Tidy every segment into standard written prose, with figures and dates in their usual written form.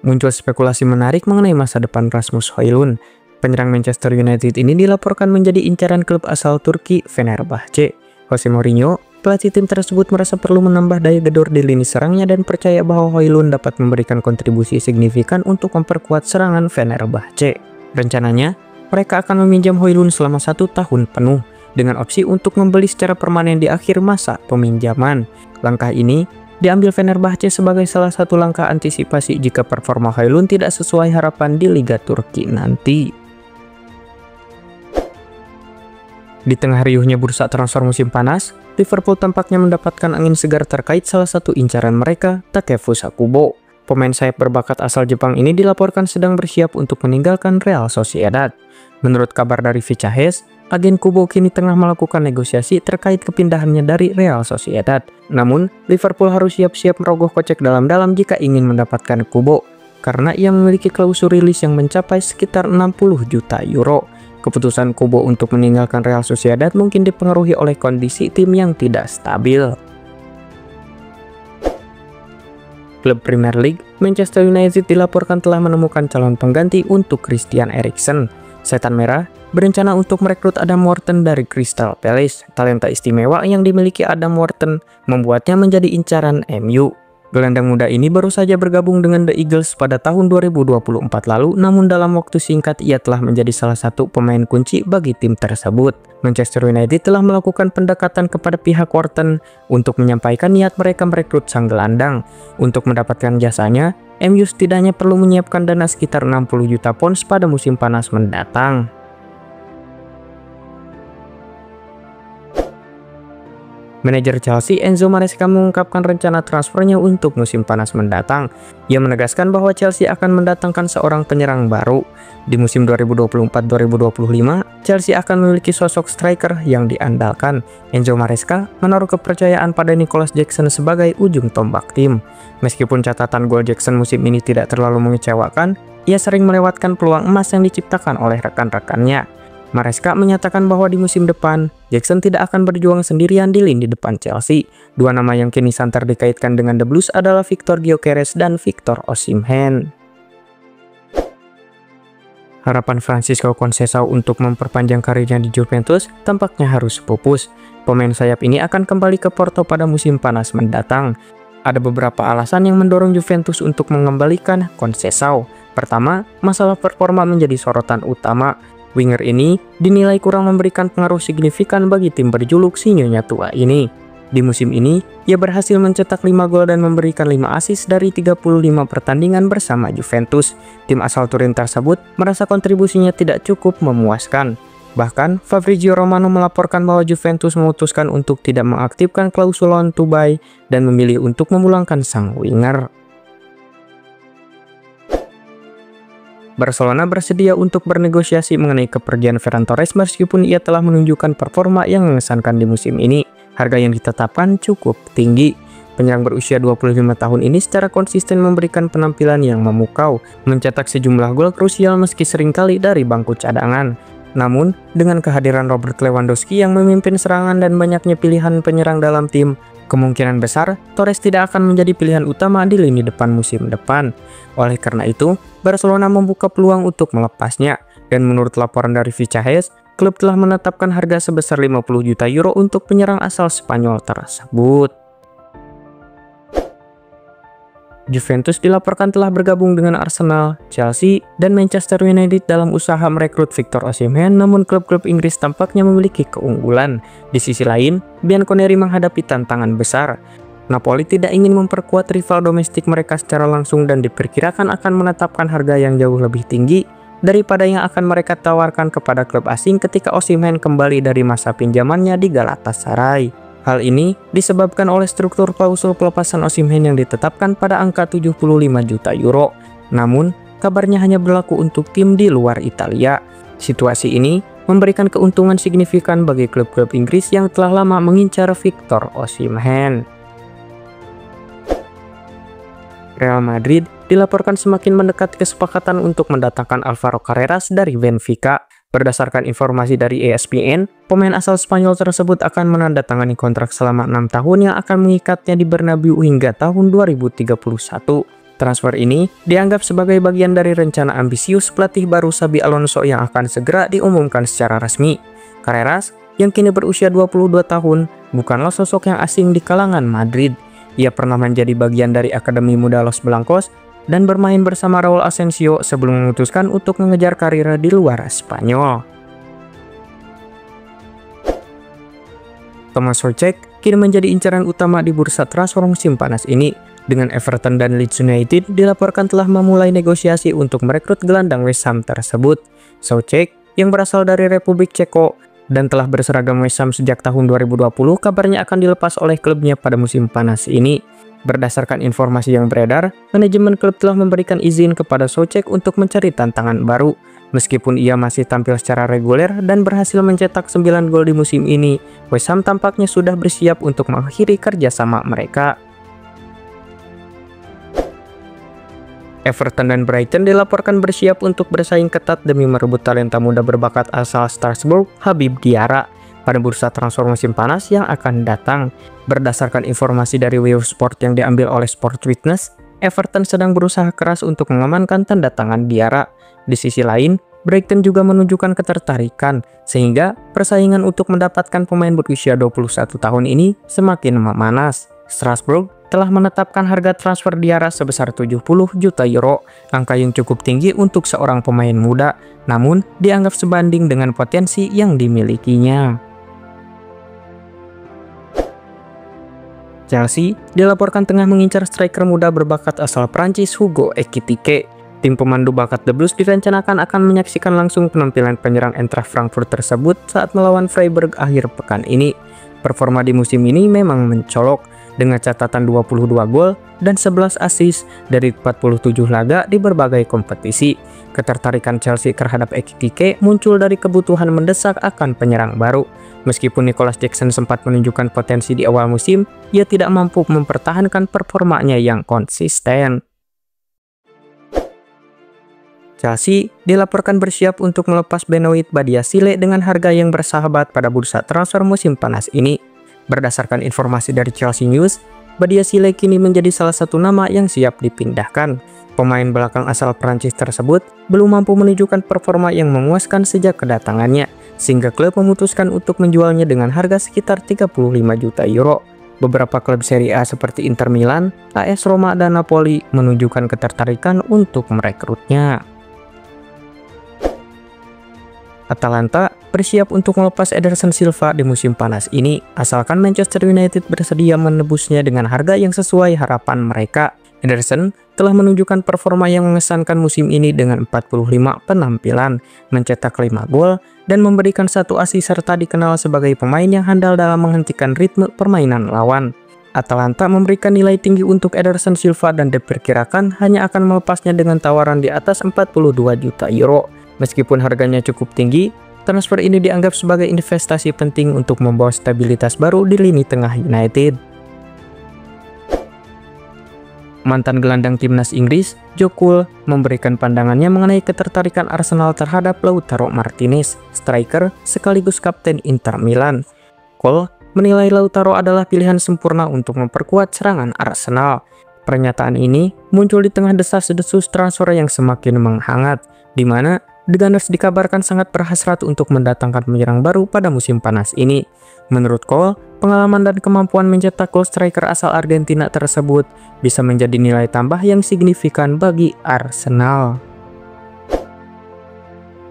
Muncul spekulasi menarik mengenai masa depan Rasmus Højlund. Penyerang Manchester United ini dilaporkan menjadi incaran klub asal Turki Fenerbahce. Jose Mourinho, pelatih tim tersebut, merasa perlu menambah daya gedor di lini serangnya dan percaya bahwa Højlund dapat memberikan kontribusi signifikan untuk memperkuat serangan Fenerbahce. Rencananya, mereka akan meminjam Højlund selama 1 tahun penuh, dengan opsi untuk membeli secara permanen di akhir masa peminjaman. Langkah ini diambil Fenerbahce sebagai salah satu langkah antisipasi jika performa Højlund tidak sesuai harapan di Liga Turki nanti. Di tengah riuhnya bursa transfer musim panas, Liverpool tampaknya mendapatkan angin segar terkait salah satu incaran mereka, Takefusa Kubo. Pemain sayap berbakat asal Jepang ini dilaporkan sedang bersiap untuk meninggalkan Real Sociedad. Menurut kabar dari Vicahes, agen Kubo kini tengah melakukan negosiasi terkait kepindahannya dari Real Sociedad. Namun, Liverpool harus siap-siap merogoh kocek dalam-dalam jika ingin mendapatkan Kubo, karena ia memiliki klausul rilis yang mencapai sekitar 60 juta euro. Keputusan Kubo untuk meninggalkan Real Sociedad mungkin dipengaruhi oleh kondisi tim yang tidak stabil. Klub Premier League, Manchester United dilaporkan telah menemukan calon pengganti untuk Christian Eriksen. Setan Merah berencana untuk merekrut Adam Wharton dari Crystal Palace. Talenta istimewa yang dimiliki Adam Wharton membuatnya menjadi incaran MU. Gelandang muda ini baru saja bergabung dengan The Eagles pada tahun 2024 lalu, namun dalam waktu singkat ia telah menjadi salah satu pemain kunci bagi tim tersebut. Manchester United telah melakukan pendekatan kepada pihak Wharton untuk menyampaikan niat mereka merekrut sang gelandang. Untuk mendapatkan jasanya, MU setidaknya perlu menyiapkan dana sekitar 60 juta pounds pada musim panas mendatang. Manajer Chelsea Enzo Maresca mengungkapkan rencana transfernya untuk musim panas mendatang. Ia menegaskan bahwa Chelsea akan mendatangkan seorang penyerang baru. Di musim 2024-2025, Chelsea akan memiliki sosok striker yang diandalkan. Enzo Maresca menaruh kepercayaan pada Nicolas Jackson sebagai ujung tombak tim. Meskipun catatan gol Jackson musim ini tidak terlalu mengecewakan, ia sering melewatkan peluang emas yang diciptakan oleh rekan-rekannya. Maresca menyatakan bahwa di musim depan, Jackson tidak akan berjuang sendirian di lini depan Chelsea. Dua nama yang kini santer dikaitkan dengan The Blues adalah Victor Gyökeres dan Victor Osimhen. Harapan Francisco Conceição untuk memperpanjang karirnya di Juventus tampaknya harus pupus. Pemain sayap ini akan kembali ke Porto pada musim panas mendatang. Ada beberapa alasan yang mendorong Juventus untuk mengembalikan Conceição. Pertama, masalah performa menjadi sorotan utama. Winger ini dinilai kurang memberikan pengaruh signifikan bagi tim berjuluk Sinyonya Tua ini. Di musim ini, ia berhasil mencetak 5 gol dan memberikan 5 assist dari 35 pertandingan bersama Juventus. Tim asal Turin tersebut merasa kontribusinya tidak cukup memuaskan. Bahkan, Fabrizio Romano melaporkan bahwa Juventus memutuskan untuk tidak mengaktifkan klausul loan to buy dan memilih untuk memulangkan sang winger. Barcelona bersedia untuk bernegosiasi mengenai kepergian Ferran Torres meskipun ia telah menunjukkan performa yang mengesankan di musim ini. Harga yang ditetapkan cukup tinggi. Penyerang berusia 25 tahun ini secara konsisten memberikan penampilan yang memukau, mencetak sejumlah gol krusial meski seringkali dari bangku cadangan. Namun, dengan kehadiran Robert Lewandowski yang memimpin serangan dan banyaknya pilihan penyerang dalam tim, kemungkinan besar Torres tidak akan menjadi pilihan utama di lini depan musim depan. Oleh karena itu, Barcelona membuka peluang untuk melepasnya. Dan menurut laporan dari Vicahes, klub telah menetapkan harga sebesar 50 juta euro untuk penyerang asal Spanyol tersebut. Juventus dilaporkan telah bergabung dengan Arsenal, Chelsea, dan Manchester United dalam usaha merekrut Victor Osimhen, namun klub-klub Inggris tampaknya memiliki keunggulan. Di sisi lain, Bianconeri menghadapi tantangan besar. Napoli tidak ingin memperkuat rival domestik mereka secara langsung dan diperkirakan akan menetapkan harga yang jauh lebih tinggi daripada yang akan mereka tawarkan kepada klub asing ketika Osimhen kembali dari masa pinjamannya di Galatasaray. Hal ini disebabkan oleh struktur klausul pelepasan Osimhen yang ditetapkan pada angka 75 juta euro. Namun, kabarnya hanya berlaku untuk tim di luar Italia. Situasi ini memberikan keuntungan signifikan bagi klub-klub Inggris yang telah lama mengincar Victor Osimhen. Real Madrid dilaporkan semakin mendekati kesepakatan untuk mendatangkan Alvaro Carreras dari Benfica. Berdasarkan informasi dari ESPN, pemain asal Spanyol tersebut akan menandatangani kontrak selama 6 tahun yang akan mengikatnya di Bernabeu hingga tahun 2031. Transfer ini dianggap sebagai bagian dari rencana ambisius pelatih baru Xabi Alonso yang akan segera diumumkan secara resmi. Carreras, yang kini berusia 22 tahun, bukanlah sosok yang asing di kalangan Madrid. Ia pernah menjadi bagian dari Akademi Muda Los Blancos dan bermain bersama Raul Asensio sebelum memutuskan untuk mengejar karir di luar Spanyol. Thomas Soucek kini menjadi incaran utama di bursa transfer musim panas ini. Dengan Everton dan Leeds United dilaporkan telah memulai negosiasi untuk merekrut gelandang West Ham tersebut. Soucek yang berasal dari Republik Ceko dan telah berseragam West Ham sejak tahun 2020 kabarnya akan dilepas oleh klubnya pada musim panas ini. Berdasarkan informasi yang beredar, manajemen klub telah memberikan izin kepada Soucek untuk mencari tantangan baru. Meskipun ia masih tampil secara reguler dan berhasil mencetak 9 gol di musim ini, West Ham tampaknya sudah bersiap untuk mengakhiri kerjasama mereka. Everton dan Brighton dilaporkan bersiap untuk bersaing ketat demi merebut talenta muda berbakat asal Strasbourg, Habib Diarra, pada bursa transfer musim panas yang akan datang. Berdasarkan informasi dari WO Sport yang diambil oleh Sport Witness, Everton sedang berusaha keras untuk mengamankan tanda tangan Diarra. Di sisi lain, Brighton juga menunjukkan ketertarikan, sehingga persaingan untuk mendapatkan pemain berusia 21 tahun ini semakin memanas. Strasbourg telah menetapkan harga transfer Diarra sebesar 70 juta euro, angka yang cukup tinggi untuk seorang pemain muda, namun dianggap sebanding dengan potensi yang dimilikinya. Chelsea dilaporkan tengah mengincar striker muda berbakat asal Prancis Hugo Ekitike. Tim pemandu bakat The Blues direncanakan akan menyaksikan langsung penampilan penyerang Eintracht Frankfurt tersebut saat melawan Freiburg akhir pekan ini. Performa di musim ini memang mencolok, dengan catatan 22 gol dan 11 assist dari 47 laga di berbagai kompetisi. Ketertarikan Chelsea terhadap Ekitike muncul dari kebutuhan mendesak akan penyerang baru. Meskipun Nicolas Jackson sempat menunjukkan potensi di awal musim, ia tidak mampu mempertahankan performanya yang konsisten. Chelsea dilaporkan bersiap untuk melepas Benoit Badiashile dengan harga yang bersahabat pada bursa transfer musim panas ini. Berdasarkan informasi dari Chelsea News, Badiashile kini menjadi salah satu nama yang siap dipindahkan. Pemain belakang asal Prancis tersebut belum mampu menunjukkan performa yang memuaskan sejak kedatangannya, sehingga klub memutuskan untuk menjualnya dengan harga sekitar 35 juta euro. Beberapa klub Serie A seperti Inter Milan, AS Roma, dan Napoli menunjukkan ketertarikan untuk merekrutnya. Atalanta bersiap untuk melepas Ederson Silva di musim panas ini, asalkan Manchester United bersedia menebusnya dengan harga yang sesuai harapan mereka. Ederson telah menunjukkan performa yang mengesankan musim ini dengan 45 penampilan, mencetak 5 gol, dan memberikan 1 assist serta dikenal sebagai pemain yang handal dalam menghentikan ritme permainan lawan. Atalanta memberikan nilai tinggi untuk Ederson Silva dan diperkirakan hanya akan melepasnya dengan tawaran di atas 42 juta euro. Meskipun harganya cukup tinggi, transfer ini dianggap sebagai investasi penting untuk membawa stabilitas baru di lini tengah United. Mantan gelandang timnas Inggris, Joe Cole, memberikan pandangannya mengenai ketertarikan Arsenal terhadap Lautaro Martinez, striker sekaligus kapten Inter Milan. Cole menilai Lautaro adalah pilihan sempurna untuk memperkuat serangan Arsenal. Pernyataan ini muncul di tengah desas-desus transfer yang semakin menghangat, di mana The Gunners dikabarkan sangat berhasrat untuk mendatangkan penyerang baru pada musim panas ini. Menurut Cole, pengalaman dan kemampuan mencetak gol striker asal Argentina tersebut bisa menjadi nilai tambah yang signifikan bagi Arsenal.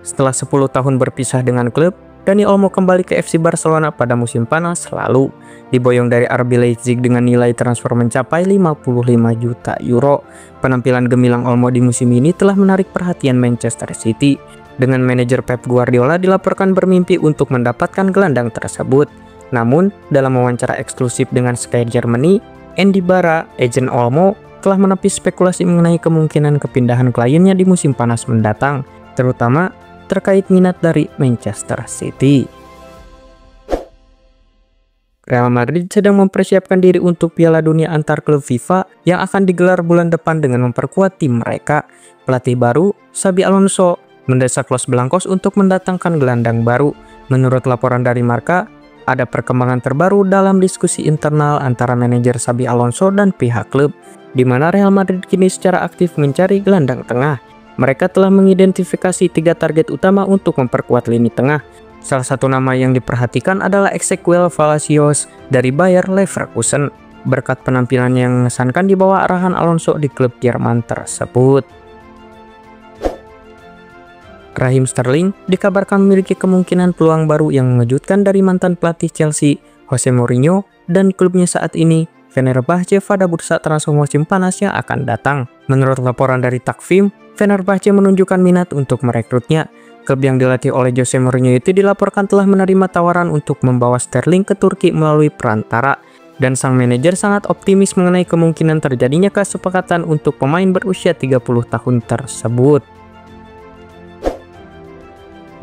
Setelah 10 tahun berpisah dengan klub, Dani Olmo kembali ke FC Barcelona pada musim panas lalu. Diboyong dari RB Leipzig dengan nilai transfer mencapai 55 juta euro. Penampilan gemilang Olmo di musim ini telah menarik perhatian Manchester City. Dengan manajer Pep Guardiola dilaporkan bermimpi untuk mendapatkan gelandang tersebut. Namun, dalam wawancara eksklusif dengan Sky Germany, Andy Barra, agen Olmo, telah menepis spekulasi mengenai kemungkinan kepindahan kliennya di musim panas mendatang, terutama terkait minat dari Manchester City. Real Madrid sedang mempersiapkan diri untuk Piala Dunia antar klub FIFA yang akan digelar bulan depan dengan memperkuat tim mereka. Pelatih baru, Xabi Alonso, mendesak Los Blancos untuk mendatangkan gelandang baru. Menurut laporan dari Marca, ada perkembangan terbaru dalam diskusi internal antara manajer Xabi Alonso dan pihak klub. di mana Real Madrid kini secara aktif mencari gelandang tengah. Mereka telah mengidentifikasi 3 target utama untuk memperkuat lini tengah. Salah satu nama yang diperhatikan adalah Ezequiel Palacios dari Bayer Leverkusen, berkat penampilannya yang mengesankan di bawah arahan Alonso di klub Jerman tersebut. Raheem Sterling dikabarkan memiliki kemungkinan peluang baru yang mengejutkan dari mantan pelatih Chelsea, Jose Mourinho, dan klubnya saat ini, Fenerbahce, pada bursa transfer musim panas yang akan datang. Menurut laporan dari Takvim, Fenerbahce menunjukkan minat untuk merekrutnya. Klub yang dilatih oleh Jose Mourinho itu dilaporkan telah menerima tawaran untuk membawa Sterling ke Turki melalui perantara. Dan sang manajer sangat optimis mengenai kemungkinan terjadinya kesepakatan untuk pemain berusia 30 tahun tersebut.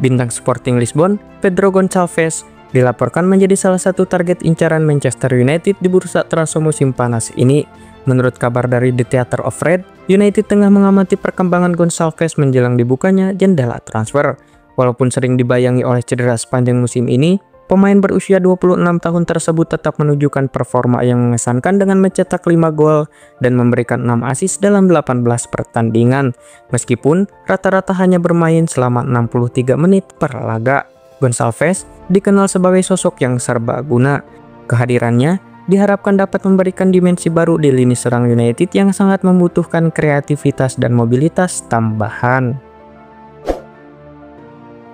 Bintang Sporting Lisbon, Pedro Gonçalves, dilaporkan menjadi salah satu target incaran Manchester United di bursa transfer musim panas ini. Menurut kabar dari The Theatre of Red, United tengah mengamati perkembangan Gonçalves menjelang dibukanya jendela transfer. Walaupun sering dibayangi oleh cedera sepanjang musim ini, pemain berusia 26 tahun tersebut tetap menunjukkan performa yang mengesankan dengan mencetak 5 gol dan memberikan 6 assist dalam 18 pertandingan, meskipun rata-rata hanya bermain selama 63 menit per laga. Gonçalves dikenal sebagai sosok yang serbaguna. Kehadirannya diharapkan dapat memberikan dimensi baru di lini serang United yang sangat membutuhkan kreativitas dan mobilitas tambahan.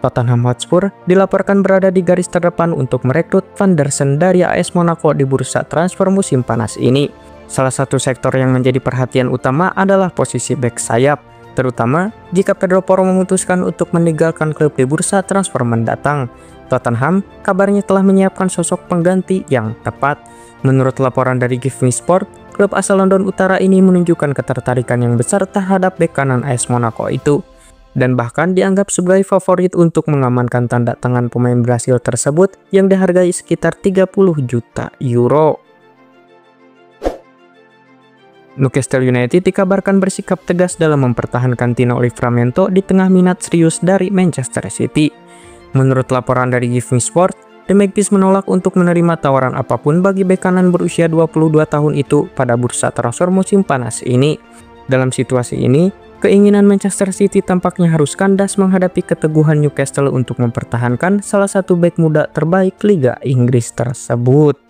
Tottenham Hotspur dilaporkan berada di garis terdepan untuk merekrut Van der Sar dari AS Monaco di bursa transfer musim panas ini. Salah satu sektor yang menjadi perhatian utama adalah posisi bek sayap, terutama jika Pedro Porro memutuskan untuk meninggalkan klub di bursa transfer mendatang. Tottenham kabarnya telah menyiapkan sosok pengganti yang tepat. Menurut laporan dari Give Me Sport, klub asal London Utara ini menunjukkan ketertarikan yang besar terhadap bek kanan AS Monaco itu, dan bahkan dianggap sebagai favorit untuk mengamankan tanda tangan pemain Brasil tersebut yang dihargai sekitar 30 juta euro. Newcastle United dikabarkan bersikap tegas dalam mempertahankan Tino Livramento di tengah minat serius dari Manchester City. Menurut laporan dari Give Me Sport, The Magpies menolak untuk menerima tawaran apapun bagi bek kanan berusia 22 tahun itu pada bursa transfer musim panas ini. Dalam situasi ini, keinginan Manchester City tampaknya harus kandas menghadapi keteguhan Newcastle untuk mempertahankan salah satu bek muda terbaik Liga Inggris tersebut.